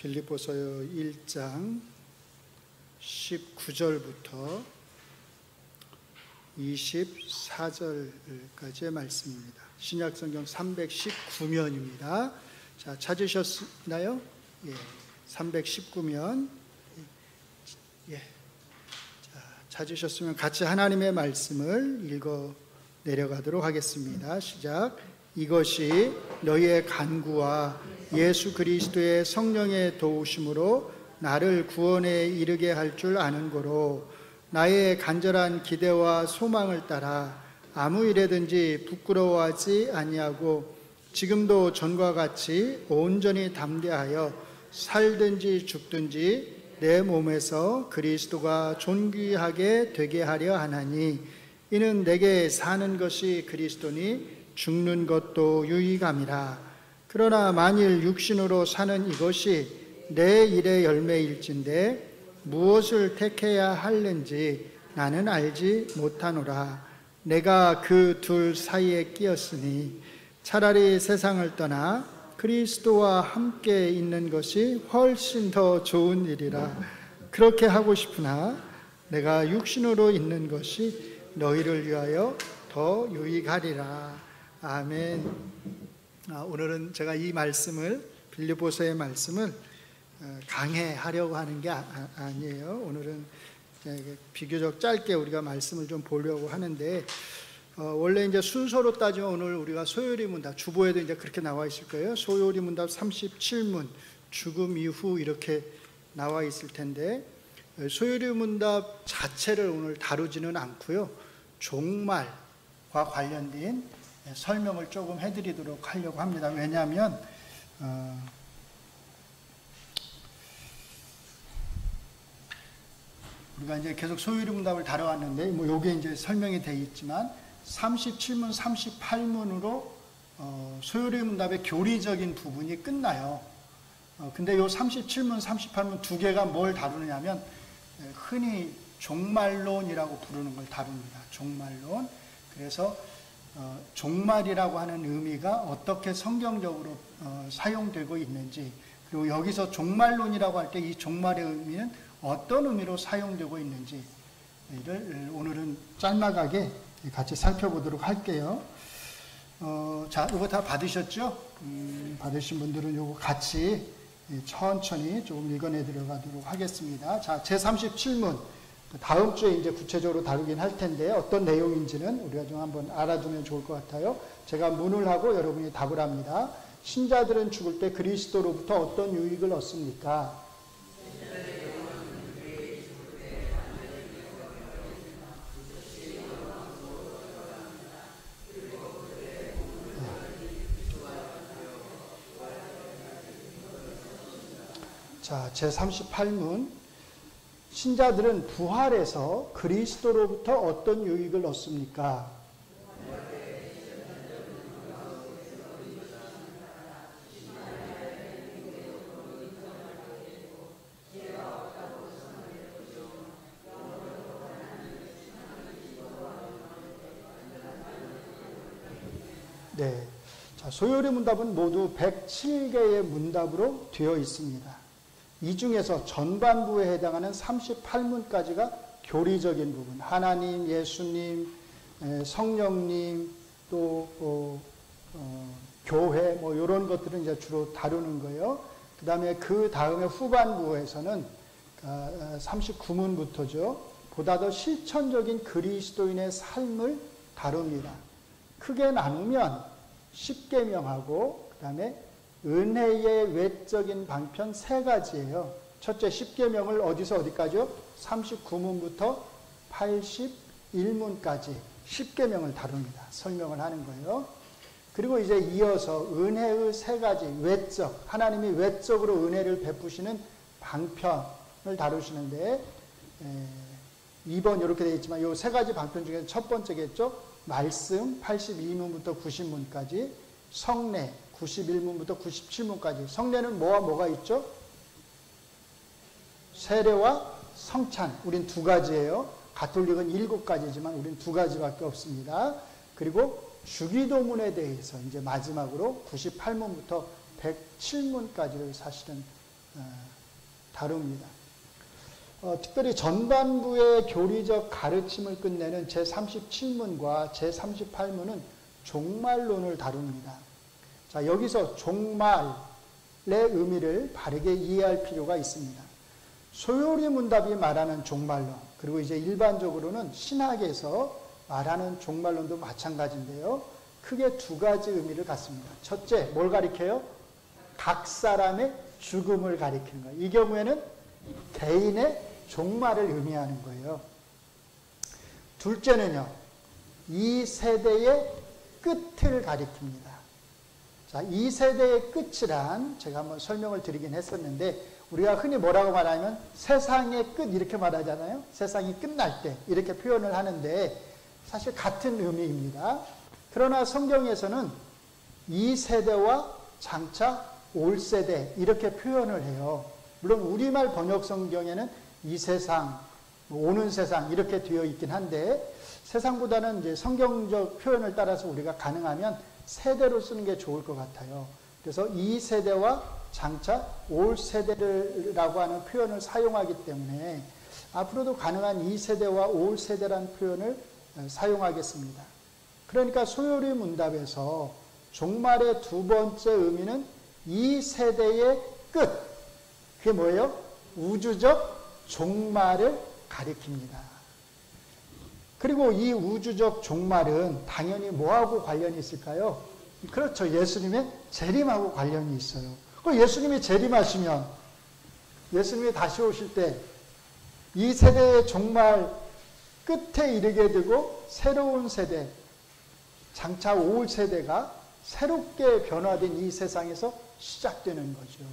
빌립보서 1장 19절부터 24절까지의 말씀입니다. 신약성경 319면입니다. 자, 찾으셨나요? 예, 319면. 예. 자, 찾으셨으면 같이 하나님의 말씀을 읽어 내려가도록 하겠습니다. 시작. 이것이 너희의 간구와 예수 그리스도의 성령의 도우심으로 나를 구원에 이르게 할 줄 아는 고로 나의 간절한 기대와 소망을 따라 아무 일에든지 부끄러워하지 아니하고 지금도 전과 같이 온전히 담대하여 살든지 죽든지 내 몸에서 그리스도가 존귀하게 되게 하려 하나니 이는 내게 사는 것이 그리스도니 죽는 것도 유익함이라. 그러나 만일 육신으로 사는 이것이 내 일의 열매일진데 무엇을 택해야 할는지 나는 알지 못하노라. 내가 그 둘 사이에 끼었으니 차라리 세상을 떠나 그리스도와 함께 있는 것이 훨씬 더 좋은 일이라. 그렇게 하고 싶으나 내가 육신으로 있는 것이 너희를 위하여 더 유익하리라. 아멘. 오늘은 제가 이 말씀을, 빌립보서의 말씀을 강해하려고 하는 게 아니에요. 오늘은 비교적 짧게 우리가 말씀을 좀 보려고 하는데, 원래 이제 순서로 따지면 오늘 우리가 소요리 문답, 주보에도 이제 그렇게 나와 있을 거예요. 소요리 문답 37문, 죽음 이후 이렇게 나와 있을 텐데, 소요리 문답 자체를 오늘 다루지는 않고요. 종말과 관련된 설명을 조금 해드리도록 하려고 합니다. 왜냐하면 우리가 이제 계속 소요리 문답을 다뤄왔는데, 뭐 요게 이제 설명이 되어 있지만 37문, 38문으로 소요리 문답의 교리적인 부분이 끝나요. 근데 요 37문, 38문 두 개가 뭘 다루느냐면 흔히 종말론이라고 부르는 걸 다룹니다. 종말론. 그래서 종말이라고 하는 의미가 어떻게 성경적으로 사용되고 있는지, 그리고 여기서 종말론이라고 할 때 이 종말의 의미는 어떤 의미로 사용되고 있는지를 오늘은 짤막하게 같이 살펴보도록 할게요. 자, 이거 다 받으셨죠? 받으신 분들은 이거 같이 천천히 조금 읽어내 들어가도록 하겠습니다. 자, 제37문. 다음 주에 이제 구체적으로 다루긴 할 텐데 어떤 내용인지는 우리가 좀 한번 알아두면 좋을 것 같아요. 제가 문을 하고 여러분이 답을 합니다. 신자들은 죽을 때 그리스도로부터 어떤 유익을 얻습니까? 자, 제38문. 신자들은 부활해서 그리스도로부터 어떤 유익을 얻습니까? 네. 자, 소요리 문답은 모두 107개의 문답으로 되어 있습니다. 이 중에서 전반부에 해당하는 38문까지가 교리적인 부분, 하나님, 예수님, 성령님, 또 교회, 뭐 이런 것들은 이제 주로 다루는 거예요. 그 다음에 후반부에서는 39문부터죠. 보다 더 실천적인 그리스도인의 삶을 다룹니다. 크게 나누면 십계명하고 그 다음에 은혜의 외적인 방편 세 가지예요. 첫째, 십계명을 어디서 어디까지요? 39문부터 81문까지 십계명을 다룹니다. 설명을 하는 거예요. 그리고 이제 이어서 은혜의 세 가지, 외적, 하나님이 외적으로 은혜를 베푸시는 방편을 다루시는데, 2번 이렇게 되어 있지만 이 세 가지 방편 중에 첫 번째겠죠? 말씀 82문부터 90문까지, 성례 91문부터 97문까지. 성례는 뭐와 뭐가 있죠? 세례와 성찬. 우린 두 가지예요. 가톨릭은 7가지지만 우린 두 가지밖에 없습니다. 그리고 주기도문에 대해서 이제 마지막으로 98문부터 107문까지를 사실은 다룹니다. 특별히 전반부의 교리적 가르침을 끝내는 제37문과 제38문은 종말론을 다룹니다. 자, 여기서 종말의 의미를 바르게 이해할 필요가 있습니다. 소요리 문답이 말하는 종말론, 그리고 이제 일반적으로는 신학에서 말하는 종말론도 마찬가지인데요. 크게 두 가지 의미를 갖습니다. 첫째, 뭘 가리켜요? 각 사람의 죽음을 가리키는 거예요. 이 경우에는 개인의 종말을 의미하는 거예요. 둘째는요, 이 세대의 끝을 가리킵니다. 자, 이 세대의 끝이란 제가 한번 설명을 드리긴 했었는데, 우리가 흔히 뭐라고 말하면 세상의 끝 이렇게 말하잖아요. 세상이 끝날 때 이렇게 표현을 하는데 사실 같은 의미입니다. 그러나 성경에서는 이 세대와 장차 올 세대 이렇게 표현을 해요. 물론 우리말 번역 성경에는 이 세상, 오는 세상 이렇게 되어 있긴 한데 세상보다는 이제 성경적 표현을 따라서 우리가 가능하면 세대로 쓰는 게 좋을 것 같아요. 그래서 이 세대와 장차 올 세대라고 하는 표현을 사용하기 때문에 앞으로도 가능한 이 세대와 올 세대라는 표현을 사용하겠습니다. 그러니까 소요리 문답에서 종말의 두 번째 의미는 이 세대의 끝, 그게 뭐예요? 우주적 종말을 가리킵니다. 그리고 이 우주적 종말은 당연히 뭐하고 관련이 있을까요? 그렇죠. 예수님의 재림하고 관련이 있어요. 그럼 예수님이 재림하시면 예수님이 다시 오실 때 이 세대의 종말 끝에 이르게 되고 새로운 세대, 장차 올 세대가 새롭게 변화된 이 세상에서 시작되는 거죠.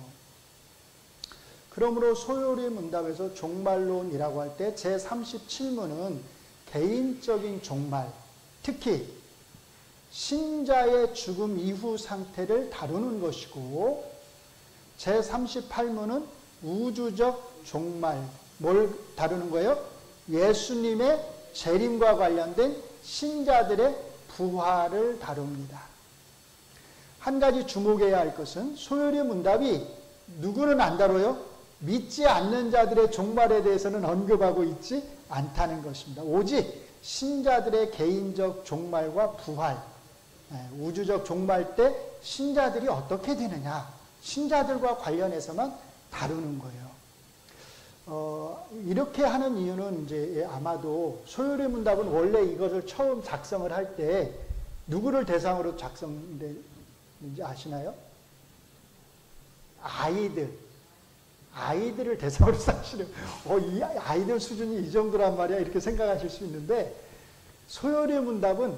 그러므로 소요리 문답에서 종말론이라고 할 때 제37문은 개인적인 종말, 특히 신자의 죽음 이후 상태를 다루는 것이고 제38문은 우주적 종말, 뭘 다루는 거예요? 예수님의 재림과 관련된 신자들의 부활을 다룹니다. 한 가지 주목해야 할 것은 소요리 문답이 누구는 안 다뤄요? 믿지 않는 자들의 종말에 대해서는 언급하고 있지 않다는 것입니다. 오직 신자들의 개인적 종말과 부활, 우주적 종말 때 신자들이 어떻게 되느냐, 신자들과 관련해서만 다루는 거예요. 이렇게 하는 이유는 이제 아마도 소요리 문답은 원래 이것을 처음 작성을 할 때 누구를 대상으로 작성됐는지 아시나요? 아이들을 대상으로 사실은 이 아이들 수준이 이 정도란 말이야 이렇게 생각하실 수 있는데 소요리 문답은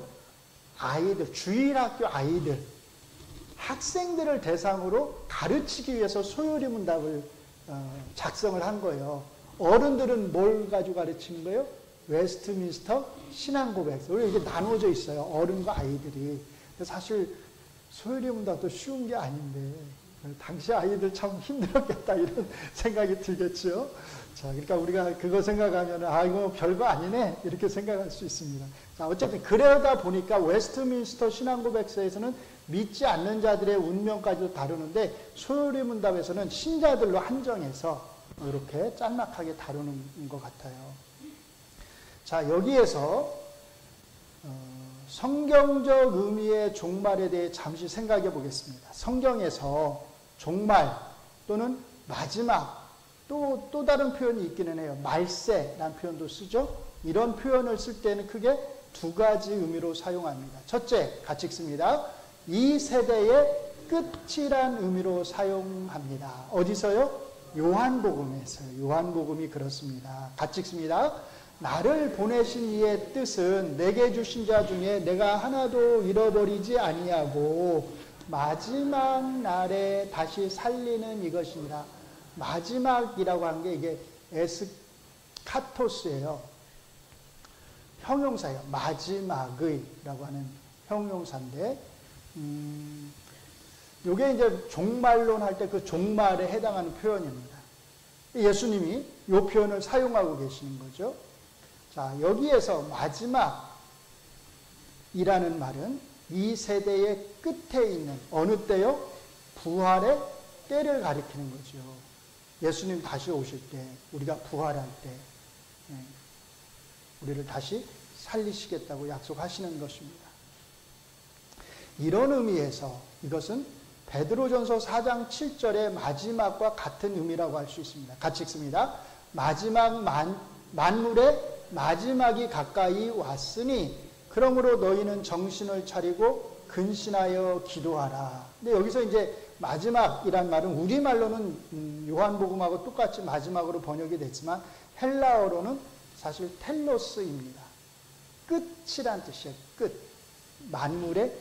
아이들, 주일학교 아이들, 학생들을 대상으로 가르치기 위해서 소요리 문답을 작성을 한 거예요. 어른들은 뭘 가지고 가르치는 거예요? 웨스트민스터 신앙고백서. 이게 나눠져 있어요. 어른과 아이들이. 사실 소요리 문답도 쉬운 게 아닌데 당시 아이들 참 힘들었겠다 이런 생각이 들겠죠. 자, 그러니까 우리가 그거 생각하면 이거 별거 아니네 이렇게 생각할 수 있습니다. 자, 어쨌든 그러다 보니까 웨스트민스터 신앙고백서에서는 믿지 않는 자들의 운명까지도 다루는데 소요리 문답에서는 신자들로 한정해서 이렇게 짤막하게 다루는 것 같아요. 자, 여기에서 성경적 의미의 종말에 대해 잠시 생각해 보겠습니다. 성경에서 종말 또는 마지막 또 다른 표현이 있기는 해요. 말세라는 표현도 쓰죠. 이런 표현을 쓸 때는 크게 두 가지 의미로 사용합니다. 첫째, 같이 읽습니다. 이 세대의 끝이란 의미로 사용합니다. 어디서요? 요한복음에서요. 요한복음이 그렇습니다. 같이 읽습니다. 나를 보내신 이의 뜻은 내게 주신 자 중에 내가 하나도 잃어버리지 아니하고 마지막 날에 다시 살리는 이것이니라. 마지막이라고 하는 게 이게 에스카토스예요. 형용사예요. 마지막의라고 하는 형용사인데 이게 이제 종말론 할 때 그 종말에 해당하는 표현입니다. 예수님이 이 표현을 사용하고 계시는 거죠. 자, 여기에서 마지막이라는 말은 이 세대의 끝에 있는 어느 때요? 부활의 때를 가리키는 거죠. 예수님 다시 오실 때, 우리가 부활할 때 우리를 다시 살리시겠다고 약속하시는 것입니다. 이런 의미에서 이것은 베드로전서 4장 7절의 마지막과 같은 의미라고 할 수 있습니다. 같이 읽습니다. 마지막 만물의 마지막이 가까이 왔으니 그러므로 너희는 정신을 차리고 근신하여 기도하라. 근데 여기서 이제 마지막이란 말은 우리말로는 요한복음하고 똑같이 마지막으로 번역이 됐지만 헬라어로는 사실 텔로스입니다. 끝이란 뜻이에요. 끝. 만물의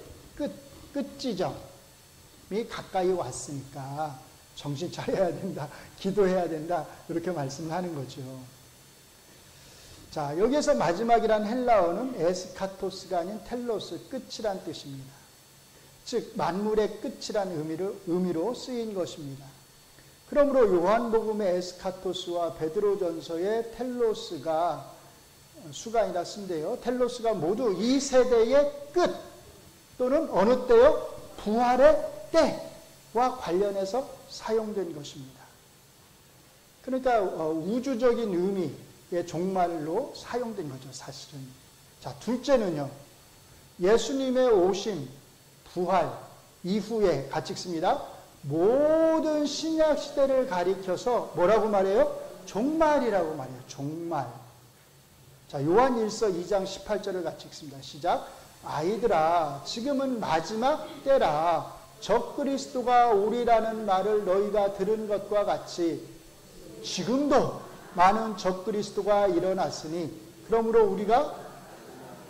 끝지점이 가까이 왔으니까 정신 차려야 된다. 기도해야 된다. 이렇게 말씀을 하는 거죠. 자, 여기에서 마지막이란 헬라어는 에스카토스가 아닌 텔로스, 끝이란 뜻입니다. 즉 만물의 끝이란 의미로 쓰인 것입니다. 그러므로 요한복음의 에스카토스와 베드로전서의 텔로스가 수가 아니라 쓴데요. 텔로스가 모두 이 세대의 끝 또는 어느 때요? 부활의 때와 관련해서 사용된 것입니다. 그러니까 우주적인 의미의 종말로 사용된 거죠, 사실은. 자, 둘째는요. 예수님의 오심, 부활 이후에 같이 읽습니다. 모든 신약 시대를 가리켜서 뭐라고 말해요? 종말이라고 말해요. 종말. 자, 요한일서 2장 18절을 같이 읽습니다. 시작. 아이들아, 지금은 마지막 때라. 적그리스도가 오리라는 말을 너희가 들은 것과 같이 지금도 많은 적그리스도가 일어났으니 그러므로 우리가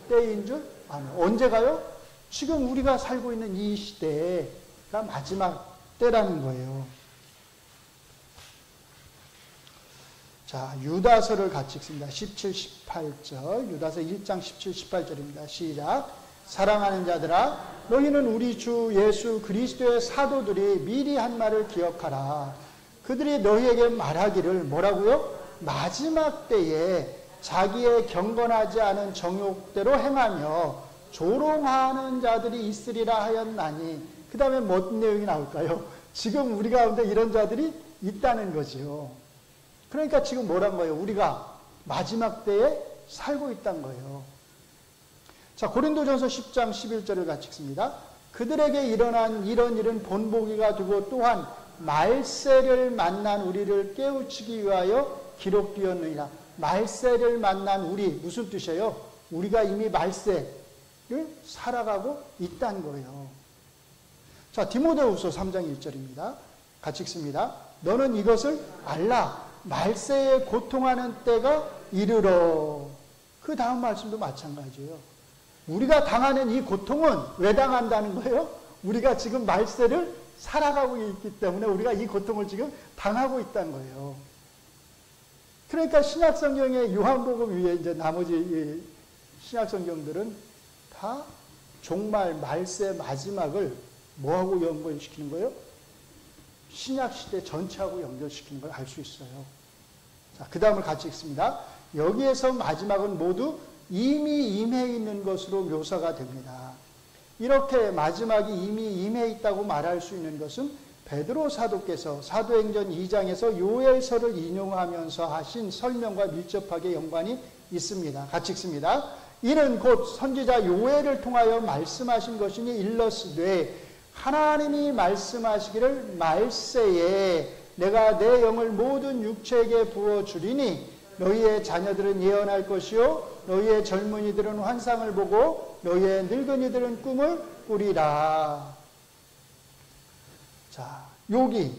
때인 줄 아는. 언제가요? 지금 우리가 살고 있는 이 시대가 마지막 때라는 거예요. 자, 유다서를 같이 읽습니다. 17, 18절. 유다서 1장 17, 18절입니다. 시작. 사랑하는 자들아, 너희는 우리 주 예수 그리스도의 사도들이 미리 한 말을 기억하라. 그들이 너희에게 말하기를 뭐라고요? 마지막 때에 자기의 경건하지 않은 정욕대로 행하며 조롱하는 자들이 있으리라 하였나니. 그 다음에 뭔 내용이 나올까요? 지금 우리 가운데 이런 자들이 있다는 거죠. 그러니까 지금 뭐란 거예요? 우리가 마지막 때에 살고 있다는 거예요. 자, 고린도전서 10장 11절을 같이 읽습니다. 그들에게 일어난 이런 일은 본보기가 되고 또한 말세를 만난 우리를 깨우치기 위하여 기록되었느니라. 말세를 만난 우리, 무슨 뜻이에요? 우리가 이미 말세를 살아가고 있다는 거예요. 자, 디모데후서 3장 1절입니다. 같이 읽습니다. 너는 이것을 알라. 말세에 고통하는 때가 이르러. 그 다음 말씀도 마찬가지예요. 우리가 당하는 이 고통은 왜 당한다는 거예요? 우리가 지금 말세를 살아가고 있기 때문에 우리가 이 고통을 지금 당하고 있다는 거예요. 그러니까 신약성경의 요한복음 위에 이제 나머지 신약성경들은 다 종말, 말세, 마지막을 뭐하고 연결시키는 거예요? 신약시대 전체하고 연결시키는 걸 알 수 있어요. 자, 그 다음을 같이 읽습니다. 여기에서 마지막은 모두 이미 임해 있는 것으로 묘사가 됩니다. 이렇게 마지막이 이미 임해 있다고 말할 수 있는 것은 베드로 사도께서 사도행전 2장에서 요엘서를 인용하면서 하신 설명과 밀접하게 연관이 있습니다. 같이 읽습니다. 이는 곧 선지자 요엘을 통하여 말씀하신 것이니 일러스되 하나님이 말씀하시기를 말세에 내가 내 영을 모든 육체에게 부어주리니 너희의 자녀들은 예언할 것이요 너희의 젊은이들은 환상을 보고 너희의 늙은이들은 꿈을 꾸리라. 자, 여기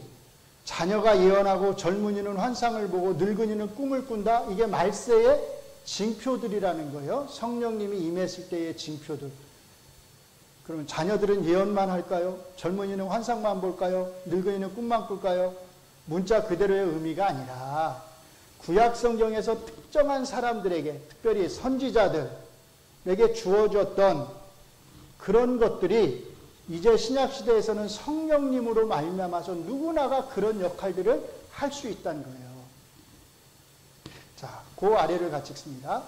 자녀가 예언하고 젊은이는 환상을 보고 늙은이는 꿈을 꾼다. 이게 말세의 징표들이라는 거예요. 성령님이 임했을 때의 징표들. 그러면 자녀들은 예언만 할까요? 젊은이는 환상만 볼까요? 늙은이는 꿈만 꿀까요? 문자 그대로의 의미가 아니라 구약 성경에서 특정한 사람들에게, 특별히 선지자들에게 주어졌던 그런 것들이 이제 신약시대에서는 성령님으로 말미암아서 누구나가 그런 역할들을 할 수 있다는 거예요. 자, 그 아래를 같이 읽습니다.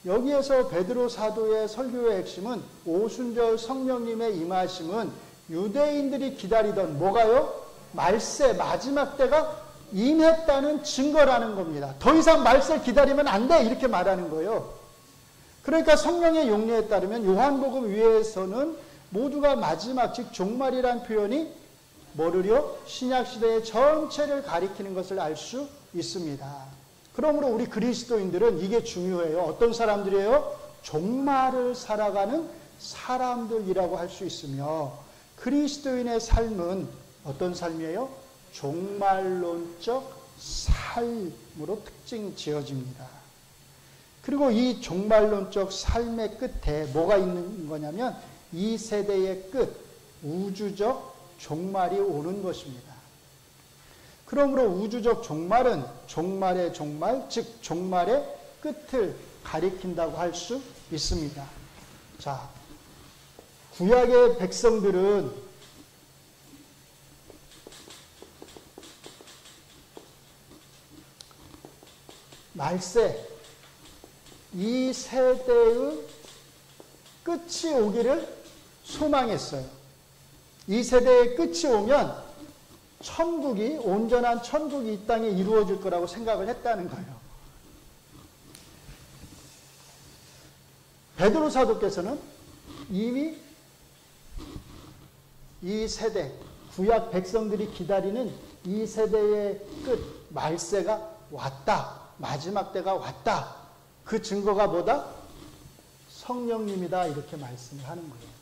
여기에서 베드로 사도의 설교의 핵심은 오순절 성령님의 임하심은 유대인들이 기다리던 뭐가요? 말세, 마지막 때가 임했다는 증거라는 겁니다. 더 이상 말세를 기다리면 안 돼 이렇게 말하는 거예요. 그러니까 성령의 용례에 따르면 요한복음 위에서는 모두가 마지막 즉 종말이란 표현이 뭐를요? 신약시대의 전체를 가리키는 것을 알 수 있습니다. 그러므로 우리 그리스도인들은 이게 중요해요. 어떤 사람들이에요? 종말을 살아가는 사람들이라고 할 수 있으며 그리스도인의 삶은 어떤 삶이에요? 종말론적 삶으로 특징이 지어집니다. 그리고 이 종말론적 삶의 끝에 뭐가 있는 거냐면 이 세대의 끝, 우주적 종말이 오는 것입니다. 그러므로 우주적 종말은 종말의 종말, 즉 종말의 끝을 가리킨다고 할 수 있습니다. 자, 구약의 백성들은 말세, 이 세대의 끝이 오기를 소망했어요. 이 세대의 끝이 오면 천국이, 온전한 천국이 이 땅에 이루어질 거라고 생각을 했다는 거예요. 베드로 사도께서는 이미 이 세대, 구약 백성들이 기다리는 이 세대의 끝, 말세가 왔다. 마지막 때가 왔다. 그 증거가 뭐다? 성령님이다. 이렇게 말씀을 하는 거예요.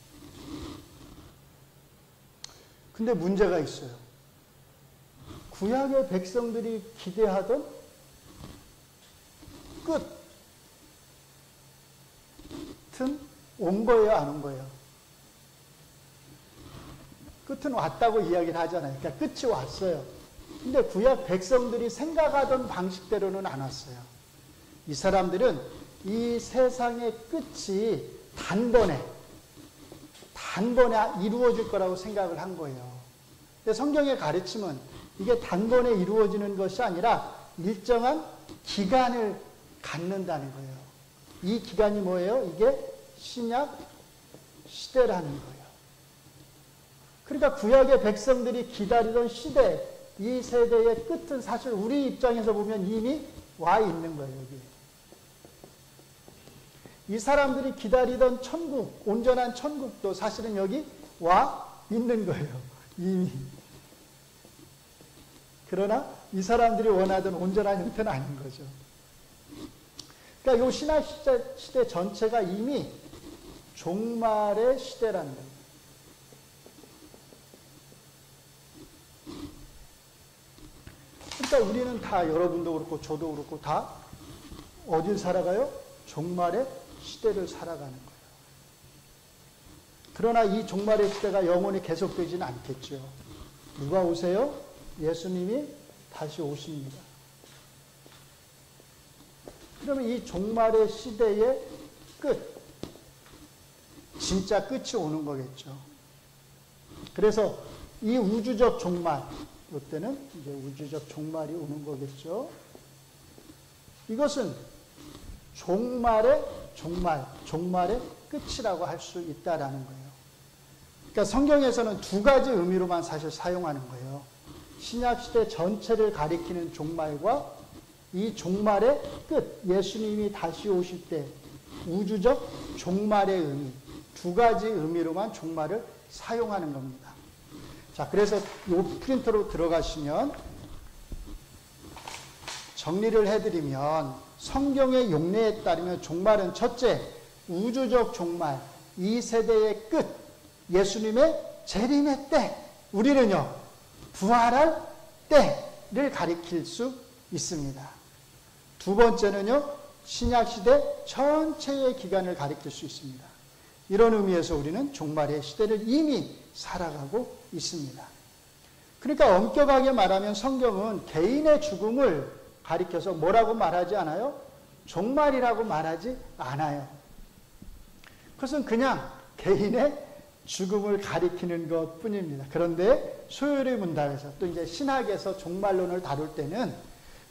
근데 문제가 있어요. 구약의 백성들이 기대하던 끝은 온 거예요, 안 온 거예요? 끝은 왔다고 이야기를 하잖아요. 그러니까 끝이 왔어요. 근데 구약 백성들이 생각하던 방식대로는 안 왔어요. 이 사람들은 이 세상의 끝이 단번에 이루어질 거라고 생각을 한 거예요. 근데 성경의 가르침은 이게 단번에 이루어지는 것이 아니라 일정한 기간을 갖는다는 거예요. 이 기간이 뭐예요? 이게 신약 시대라는 거예요. 그러니까 구약의 백성들이 기다리던 시대, 이 세대의 끝은 사실 우리 입장에서 보면 이미 와 있는 거예요, 여기. 이 사람들이 기다리던 천국, 온전한 천국도 사실은 여기 와 있는 거예요, 이미. 그러나 이 사람들이 원하던 온전한 형태는 아닌 거죠. 그러니까 이 신약 시대 전체가 이미 종말의 시대라는 거예요. 그러니까 우리는 다, 여러분도 그렇고 저도 그렇고 다 어딜 살아가요? 종말의 시대를 살아가는 거예요. 그러나 이 종말의 시대가 영원히 계속되지는 않겠죠. 누가 오세요? 예수님이 다시 오십니다. 그러면 이 종말의 시대의 끝, 진짜 끝이 오는 거겠죠. 그래서 이 우주적 종말, 이때는 이제 우주적 종말이 오는 거겠죠. 이것은 종말의 끝이라고 할 수 있다라는 거예요. 그러니까 성경에서는 두 가지 의미로만 사실 사용하는 거예요. 신약시대 전체를 가리키는 종말과 이 종말의 끝, 예수님이 다시 오실 때 우주적 종말의 의미, 두 가지 의미로만 종말을 사용하는 겁니다. 자, 그래서 이 프린터로 들어가시면 정리를 해드리면 성경의 용례에 따르면 종말은 첫째, 우주적 종말, 이 세대의 끝, 예수님의 재림의 때, 우리는요, 부활할 때를 가리킬 수 있습니다. 두 번째는요, 신약시대 전체의 기간을 가리킬 수 있습니다. 이런 의미에서 우리는 종말의 시대를 이미 살아가고 있습니다. 그러니까 엄격하게 말하면 성경은 개인의 죽음을 가리켜서 뭐라고 말하지 않아요? 종말이라고 말하지 않아요. 그것은 그냥 개인의 죽음을 가리키는 것 뿐입니다. 그런데 소요리 문답에서 또 이제 신학에서 종말론을 다룰 때는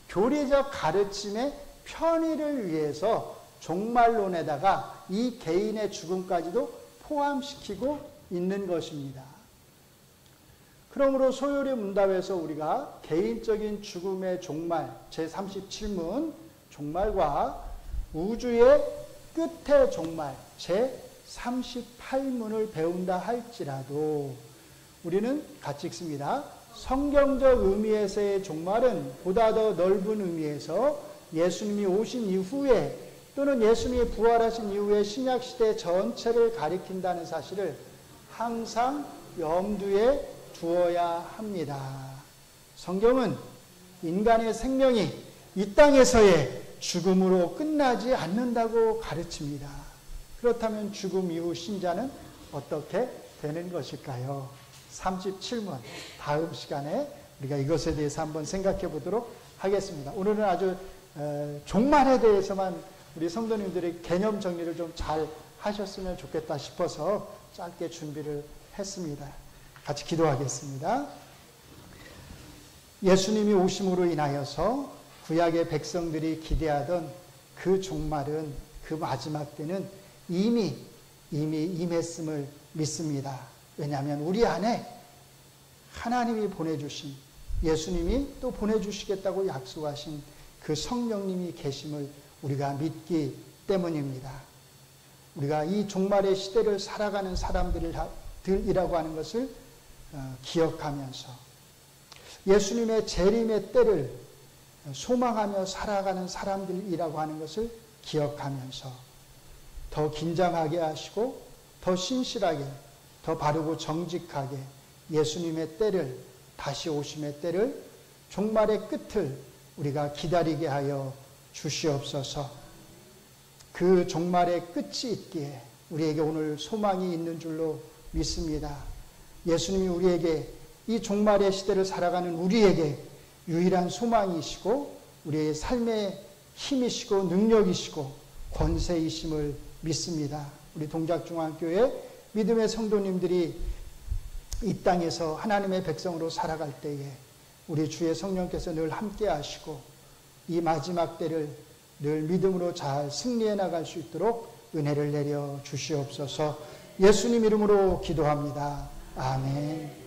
교리적 가르침의 편의를 위해서 종말론에다가 이 개인의 죽음까지도 포함시키고 있는 것입니다. 그러므로 소요리 문답에서 우리가 개인적인 죽음의 종말, 제37문 종말과 우주의 끝의 종말, 제38문을 배운다 할지라도 우리는 같이 읽습니다. 성경적 의미에서의 종말은 보다 더 넓은 의미에서 예수님이 오신 이후에 또는 예수님이 부활하신 이후에 신약시대 전체를 가리킨다는 사실을 항상 염두에 두어야 합니다. 성경은 인간의 생명이 이 땅에서의 죽음으로 끝나지 않는다고 가르칩니다. 그렇다면 죽음 이후 신자는 어떻게 되는 것일까요? 37문 다음 시간에 우리가 이것에 대해서 한번 생각해 보도록 하겠습니다. 오늘은 아주 종말에 대해서만 우리 성도님들이 개념 정리를 좀 잘 하셨으면 좋겠다 싶어서 짧게 준비를 했습니다. 같이 기도하겠습니다. 예수님이 오심으로 인하여서 구약의 백성들이 기대하던 그 종말은, 그 마지막 때는 이미 임했음을 믿습니다. 왜냐하면 우리 안에 하나님이 보내주신, 예수님이 또 보내주시겠다고 약속하신 그 성령님이 계심을 우리가 믿기 때문입니다. 우리가 이 종말의 시대를 살아가는 사람들이라고 하는 것을 기억하면서 예수님의 재림의 때를 소망하며 살아가는 사람들이라고 하는 것을 기억하면서 더 긴장하게 하시고 더 신실하게, 더 바르고 정직하게 예수님의 때를, 다시 오심의 때를, 종말의 끝을 우리가 기다리게 하여 주시옵소서. 그 종말의 끝이 있기에 우리에게 오늘 소망이 있는 줄로 믿습니다. 예수님이 우리에게 이 종말의 시대를 살아가는 우리에게 유일한 소망이시고 우리의 삶의 힘이시고 능력이시고 권세이심을 믿습니다. 우리 동작중앙교회 믿음의 성도님들이 이 땅에서 하나님의 백성으로 살아갈 때에 우리 주의 성령께서 늘 함께 하시고 이 마지막 때를 늘 믿음으로 잘 승리해 나갈 수 있도록 은혜를 내려 주시옵소서. 예수님 이름으로 기도합니다. 아멘.